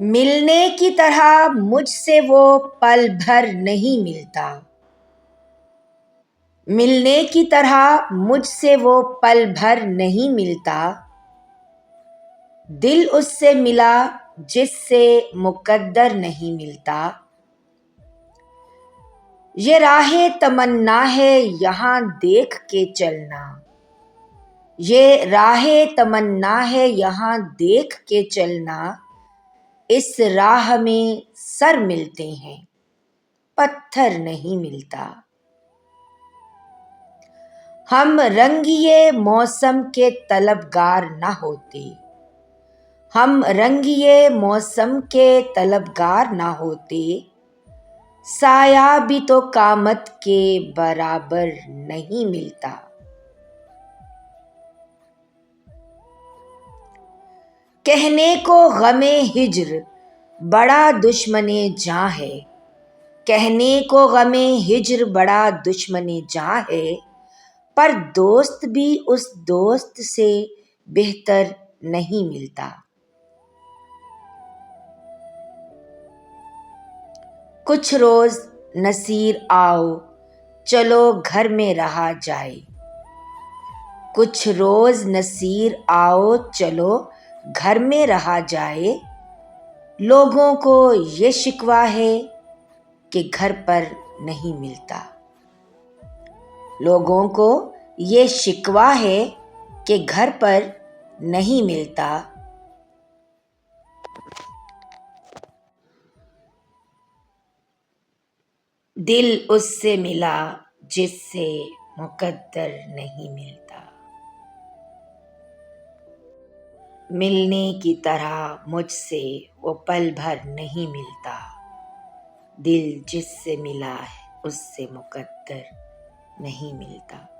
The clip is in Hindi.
मिलने की तरह मुझसे वो पल भर नहीं मिलता। मिलने की तरह मुझसे वो पल भर नहीं मिलता। दिल उससे मिला जिससे मुकद्दर नहीं मिलता। ये राहे तमन्ना है यहाँ देख के चलना। ये राहे तमन्ना है यहाँ देख के चलना। इस राह में सर मिलते हैं, पत्थर नहीं मिलता। हम रंगिए मौसम के तलबगार न होते। हम रंगिए मौसम के तलबगार न होते। साया भी तो कामत के बराबर नहीं मिलता। कहने को गमे हिज्र बड़ा दुश्मने जां है। कहने को गमे हिज्र बड़ा दुश्मने जां है। पर दोस्त भी उस दोस्त से बेहतर नहीं मिलता। कुछ रोज नसीर आओ चलो घर में रहा जाए। कुछ रोज नसीर आओ चलो घर में रहा जाए। लोगों को ये शिकवा है कि घर पर नहीं मिलता। लोगों को ये शिकवा है कि घर पर नहीं मिलता। दिल उससे मिला जिससे मुकद्दर नहीं मिलता। मिलने की तरह मुझसे वो पल भर नहीं मिलता। दिल जिससे मिला है उससे मुकद्दर नहीं मिलता।